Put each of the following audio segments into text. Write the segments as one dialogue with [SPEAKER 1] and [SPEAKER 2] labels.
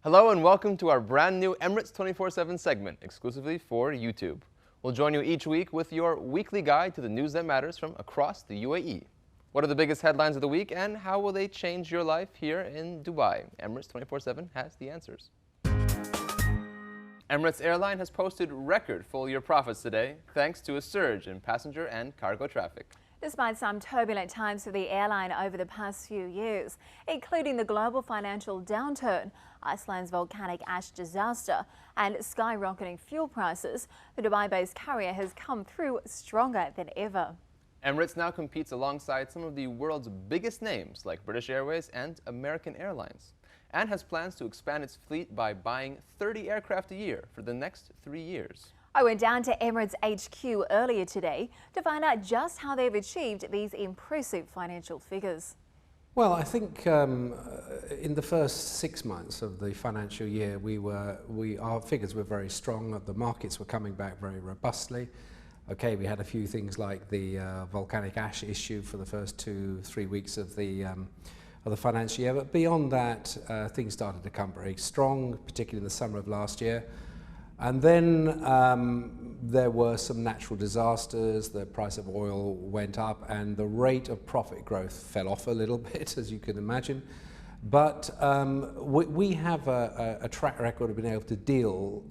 [SPEAKER 1] Hello and welcome to our brand new Emirates 24/7 segment, exclusively for YouTube. We'll join you each week with your weekly guide to the news that matters from across the UAE. What are the biggest headlines of the week and how will they change your life here in Dubai? Emirates 24/7 has the answers. Emirates Airlines has posted record full-year profits today, thanks to a surge in passenger and cargo traffic.
[SPEAKER 2] Despite some turbulent times for the airline over the past few years, including the global financial downturn, Iceland's volcanic ash disaster, and skyrocketing fuel prices, the Dubai-based carrier has come through stronger than ever.
[SPEAKER 1] Emirates now competes alongside some of the world's biggest names like British Airways and American Airlines, and has plans to expand its fleet by buying 30 aircraft a year for the next 3 years.
[SPEAKER 2] I went down to Emirates HQ earlier today to find out just how they've achieved these impressive financial figures.
[SPEAKER 3] Well, I think in the first 6 months of the financial year, our figures were very strong. The markets were coming back very robustly. Okay, we had a few things like the volcanic ash issue for the first 2-3 weeks of the financial year, but beyond that, things started to come very strong, particularly in the summer of last year. And then there were some natural disasters, the price of oil went up and the rate of profit growth fell off a little bit, as you can imagine. But we have a track record of being able to deal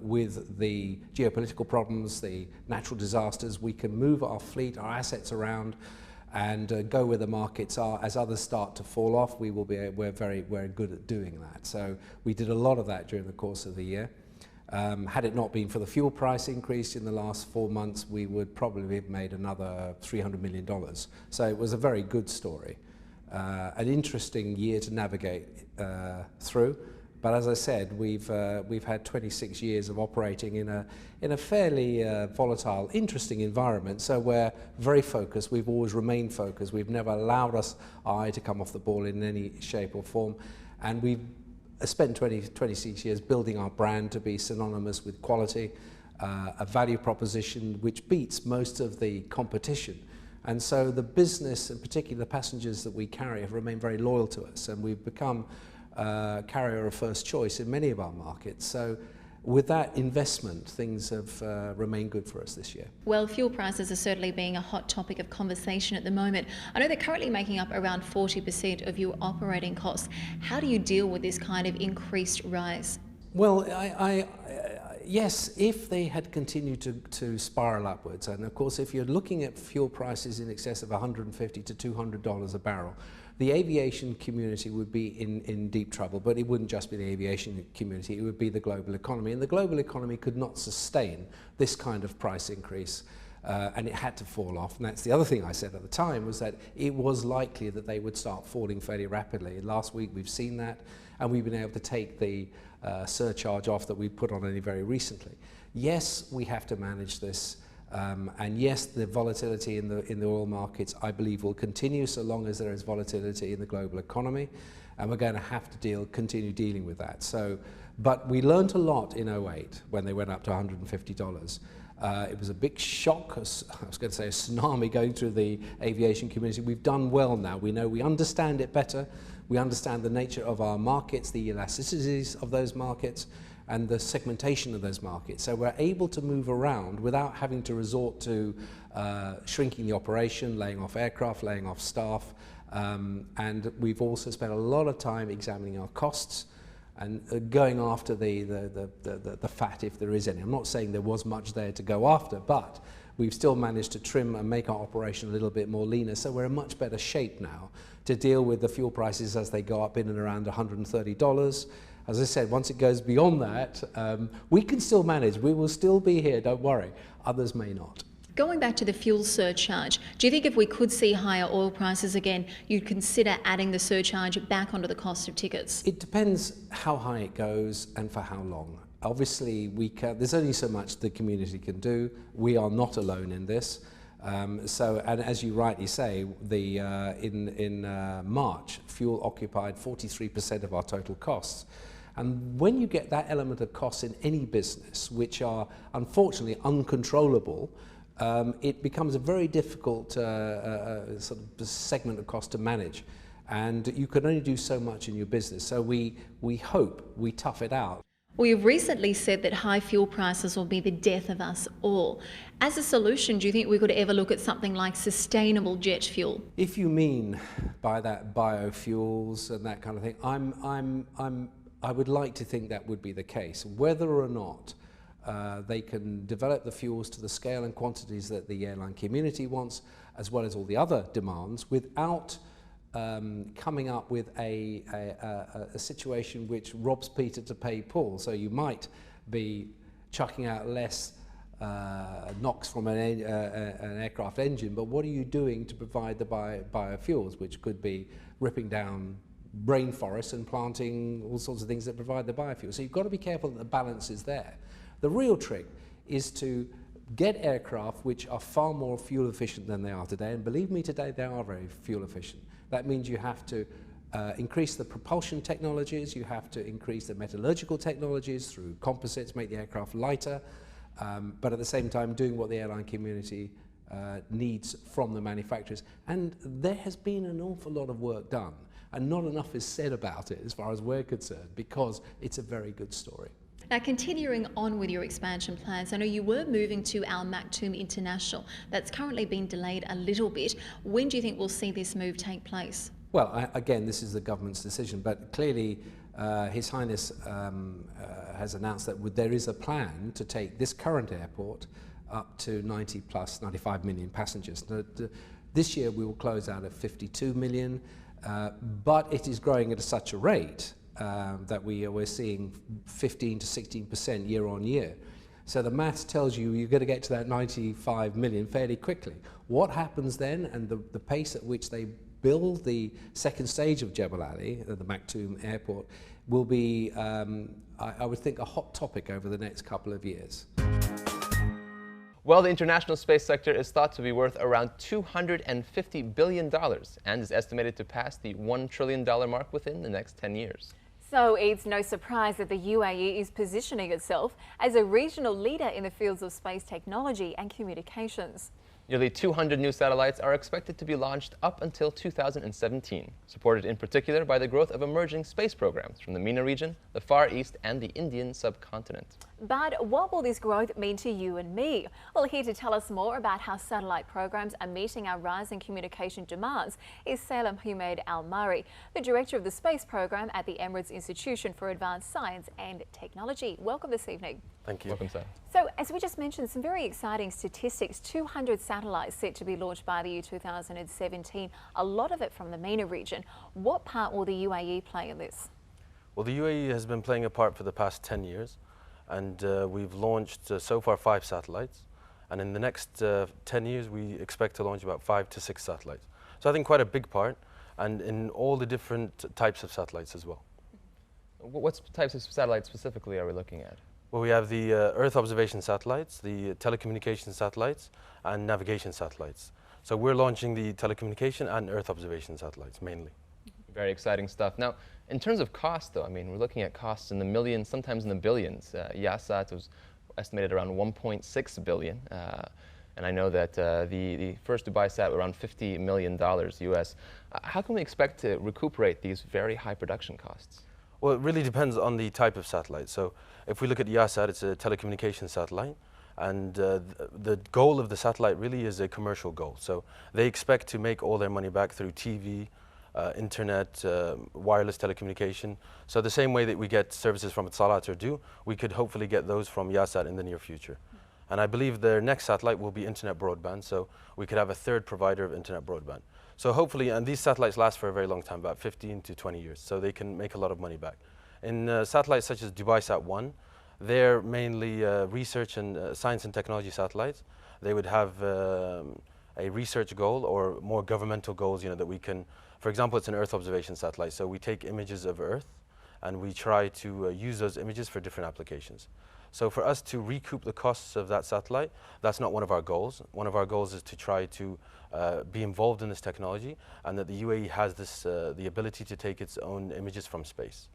[SPEAKER 3] with the geopolitical problems, the natural disasters. We can move our fleet, our assets around and go where the markets are. As others start to fall off, we're very good at doing that. So we did a lot of that during the course of the year. Had it not been for the fuel price increase in the last 4 months, we would probably have made another $300 million. So it was a very good story. An interesting year to navigate through. But as I said, we've had 26 years of operating in a fairly volatile, interesting environment. So we're very focused. We've always remained focused. We've never allowed our eye to come off the ball in any shape or form. And we've spent 26 years building our brand to be synonymous with quality, a value proposition which beats most of the competition. And so the business, and particularly the passengers that we carry, have remained very loyal to us, and we've become carrier of first choice in many of our markets. So with that investment, things have remained good for us this year.
[SPEAKER 4] Well, fuel prices are certainly being a hot topic of conversation at the moment. I know they're currently making up around 40% of your operating costs. How do you deal with this kind of increased rise?
[SPEAKER 3] Well, yes, if they had continued to spiral upwards, and of course if you're looking at fuel prices in excess of $150 to $200 a barrel, the aviation community would be in deep trouble. But it wouldn't just be the aviation community, it would be the global economy. And the global economy could not sustain this kind of price increase. And it had to fall off. And that's the other thing I said at the time, was that it was likely that they would start falling fairly rapidly. Last week we've seen that, and we've been able to take the surcharge off that we put on only very recently. Yes, we have to manage this. And yes, the volatility in the oil markets, I believe, will continue so long as there is volatility in the global economy, and we're going to have to continue dealing with that. So, but we learned a lot in 2008 when they went up to $150. It was a big shock, I was going to say a tsunami going through the aviation community. We've done well now. We understand it better. We understand the nature of our markets, the elasticities of those markets, and the segmentation of those markets. So we're able to move around without having to resort to shrinking the operation, laying off aircraft, laying off staff. And we've also spent a lot of time examining our costs and going after the fat, if there is any. I'm not saying there was much there to go after, but we've still managed to trim and make our operation a little bit more leaner. So we're in much better shape now to deal with the fuel prices as they go up in and around $130. As I said, once it goes beyond that, we can still manage. We will still be here, don't worry. Others may not.
[SPEAKER 4] Going back to the fuel surcharge, do you think if we could see higher oil prices again, you'd consider adding the surcharge back onto the cost of tickets?
[SPEAKER 3] It depends how high it goes and for how long. Obviously, there's only so much the community can do. We are not alone in this. And as you rightly say, in March, fuel occupied 43% of our total costs. And when you get that element of costs in any business, which are unfortunately uncontrollable, it becomes a very difficult sort of segment of cost to manage. And you can only do so much in your business. So we hope we tough it out.
[SPEAKER 4] Well, you've recently said that high fuel prices will be the death of us all. As a solution, do you think we could ever look at something like sustainable jet fuel?
[SPEAKER 3] If you mean by that biofuels and that kind of thing, I would like to think that would be the case. Whether or not they can develop the fuels to the scale and quantities that the airline community wants, as well as all the other demands, without coming up with a situation which robs Peter to pay Paul. So you might be chucking out less NOx from an aircraft engine, but what are you doing to provide the biofuels, which could be ripping down rainforests and planting all sorts of things that provide the biofuel. So you've got to be careful that the balance is there. The real trick is to get aircraft which are far more fuel efficient than they are today, and believe me, today they are very fuel efficient. That means you have to increase the propulsion technologies, you have to increase the metallurgical technologies through composites, make the aircraft lighter, but at the same time doing what the airline community needs from the manufacturers. And there has been an awful lot of work done, and not enough is said about it as far as we're concerned, because it's a very good story.
[SPEAKER 4] Now, continuing on with your expansion plans, I know you were moving to Al Maktoum International. That's currently been delayed a little bit. When do you think we'll see this move take place?
[SPEAKER 3] Well, again, this is the government's decision, but clearly His Highness has announced that there is a plan to take this current airport up to 95 million passengers. This year we will close out at 52 million, but it is growing at such a rate that we're seeing 15 to 16% year on year. So the maths tells you you're going to get to that 95 million fairly quickly. What happens then, and the pace at which they build the second stage of Jebel Ali, the Maktoum Airport, will be, I would think, a hot topic over the next couple of years.
[SPEAKER 1] Well, the international space sector is thought to be worth around $250 billion and is estimated to pass the $1 trillion mark within the next 10 years.
[SPEAKER 2] So it's no surprise that the UAE is positioning itself as a regional leader in the fields of space technology and communications.
[SPEAKER 1] Nearly 200 new satellites are expected to be launched up until 2017, supported in particular by the growth of emerging space programs from the MENA region, the Far East, and the Indian subcontinent.
[SPEAKER 2] But what will this growth mean to you and me? Well, here to tell us more about how satellite programs are meeting our rising communication demands is Salem Humaid Al-Mari, the director of the space program at the Emirates Institution for Advanced Science and Technology. Welcome this evening.
[SPEAKER 5] Thank you.
[SPEAKER 1] Welcome, sir.
[SPEAKER 2] So, as we just mentioned, some very exciting statistics. 200 satellites set to be launched by the year 2017, a lot of it from the MENA region. What part will the UAE play in this?
[SPEAKER 5] Well, the UAE has been playing a part for the past 10 years, and we've launched so far 5 satellites. And in the next 10 years, we expect to launch about 5 to 6 satellites. So I think quite a big part, and in all the different types of satellites as well.
[SPEAKER 1] What types of satellites specifically are we looking at?
[SPEAKER 5] Well, we have the Earth observation satellites, the telecommunication satellites, and navigation satellites. So we're launching the telecommunication and Earth observation satellites mainly.
[SPEAKER 1] Very exciting stuff. Now, in terms of cost, though, I mean, we're looking at costs in the millions, sometimes in the billions. Yasat was estimated around 1.6 billion. And I know that the first Dubai sat around $50 million US. How can we expect to recuperate these very high production costs?
[SPEAKER 5] Well, it really depends on the type of satellite. So if we look at Yasat, it's a telecommunication satellite. And the goal of the satellite really is a commercial goal. So they expect to make all their money back through TV, internet, wireless telecommunication. So the same way that we get services from Etisalat or Do, we could hopefully get those from Yasat in the near future. And I believe their next satellite will be internet broadband, so we could have a third provider of internet broadband. So hopefully, and these satellites last for a very long time, about 15 to 20 years, so they can make a lot of money back. In satellites such as DubaiSat-1, they're mainly research and science and technology satellites. They would have a research goal or more governmental goals, that we can, for example, it's an Earth observation satellite, so we take images of Earth and we try to use those images for different applications. So for us to recoup the costs of that satellite, that's not one of our goals. One of our goals is to try to be involved in this technology, and that the UAE has this, the ability to take its own images from space.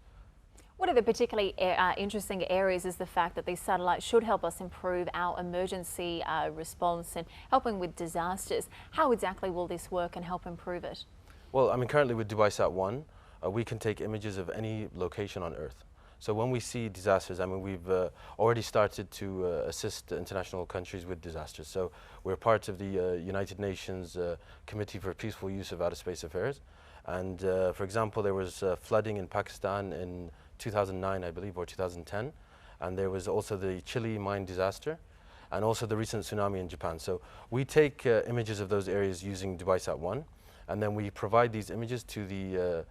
[SPEAKER 2] One of the particularly interesting areas is the fact that these satellites should help us improve our emergency response and helping with disasters. How exactly will this work and help improve it?
[SPEAKER 5] Well, I mean, currently with DubaiSat-1, we can take images of any location on Earth. So when we see disasters, I mean, we've already started to assist international countries with disasters. So we're part of the United Nations Committee for Peaceful Use of Outer Space Affairs. And for example, there was flooding in Pakistan in 2009, I believe, or 2010. And there was also the Chile mine disaster, and also the recent tsunami in Japan. So we take images of those areas using DubaiSat-1, and then we provide these images to the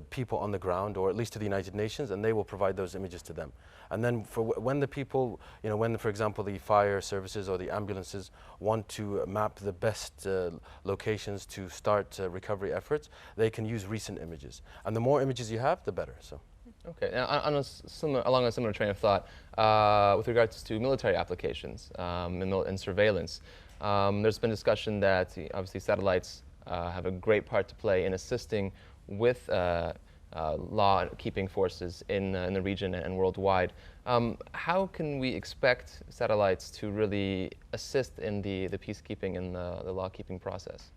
[SPEAKER 5] people on the ground, or at least to the United Nations, and they will provide those images to them. And then for when the people, when, for example, the fire services or the ambulances want to map the best locations to start recovery efforts, they can use recent images. And the more images you have, the better. So.
[SPEAKER 1] Okay, now, along a similar train of thought, with regards to military applications and surveillance, there's been discussion that obviously satellites have a great part to play in assisting with law-keeping forces in the region and worldwide. How can we expect satellites to really assist in the peacekeeping and the law-keeping process?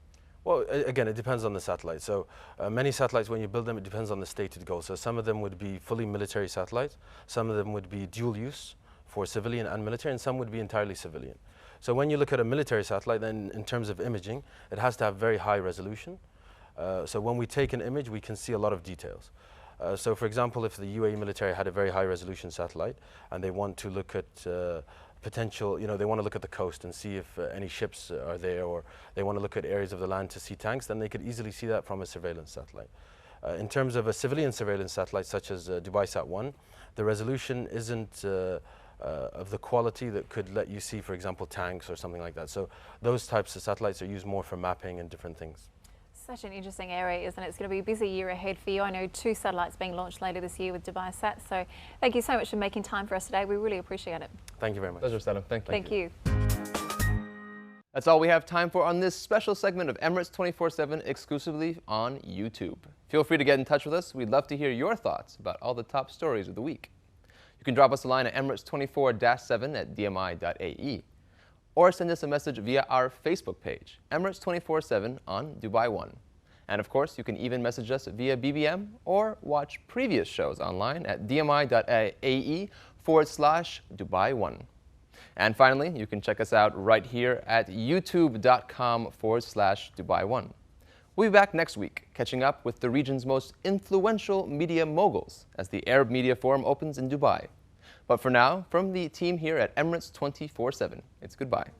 [SPEAKER 5] Well, again, it depends on the satellite. So many satellites, when you build them, it depends on the stated goal. So some of them would be fully military satellites, some of them would be dual use for civilian and military, and some would be entirely civilian. So when you look at a military satellite, then in terms of imaging, it has to have very high resolution. So when we take an image, we can see a lot of details. So for example, if the UAE military had a very high resolution satellite and they want to look at potential, they want to look at the coast and see if any ships are there, or they want to look at areas of the land to see tanks, then they could easily see that from a surveillance satellite. In terms of a civilian surveillance satellite such as DubaiSat-1, the resolution isn't of the quality that could let you see, for example, tanks or something like that. So those types of satellites are used more for mapping and different things.
[SPEAKER 2] Such an interesting area, isn't it? It's going to be a busy year ahead for you. I know 2 satellites being launched later this year with DubaiSat. So thank you so much for making time for us today. We really appreciate it.
[SPEAKER 5] Thank you very much.
[SPEAKER 1] Pleasure, Saddam. Thank you. That's all we have time for on this special segment of Emirates 24/7 exclusively on YouTube. Feel free to get in touch with us. We'd love to hear your thoughts about all the top stories of the week. You can drop us a line at emirates24-7@dmi.ae. or send us a message via our Facebook page, Emirates 24/7 on Dubai One. And of course, you can even message us via BBM or watch previous shows online at dmi.ae/Dubai One. And finally, you can check us out right here at youtube.com/Dubai One. We'll be back next week, catching up with the region's most influential media moguls as the Arab Media Forum opens in Dubai. But for now, from the team here at Emirates 24/7, it's goodbye.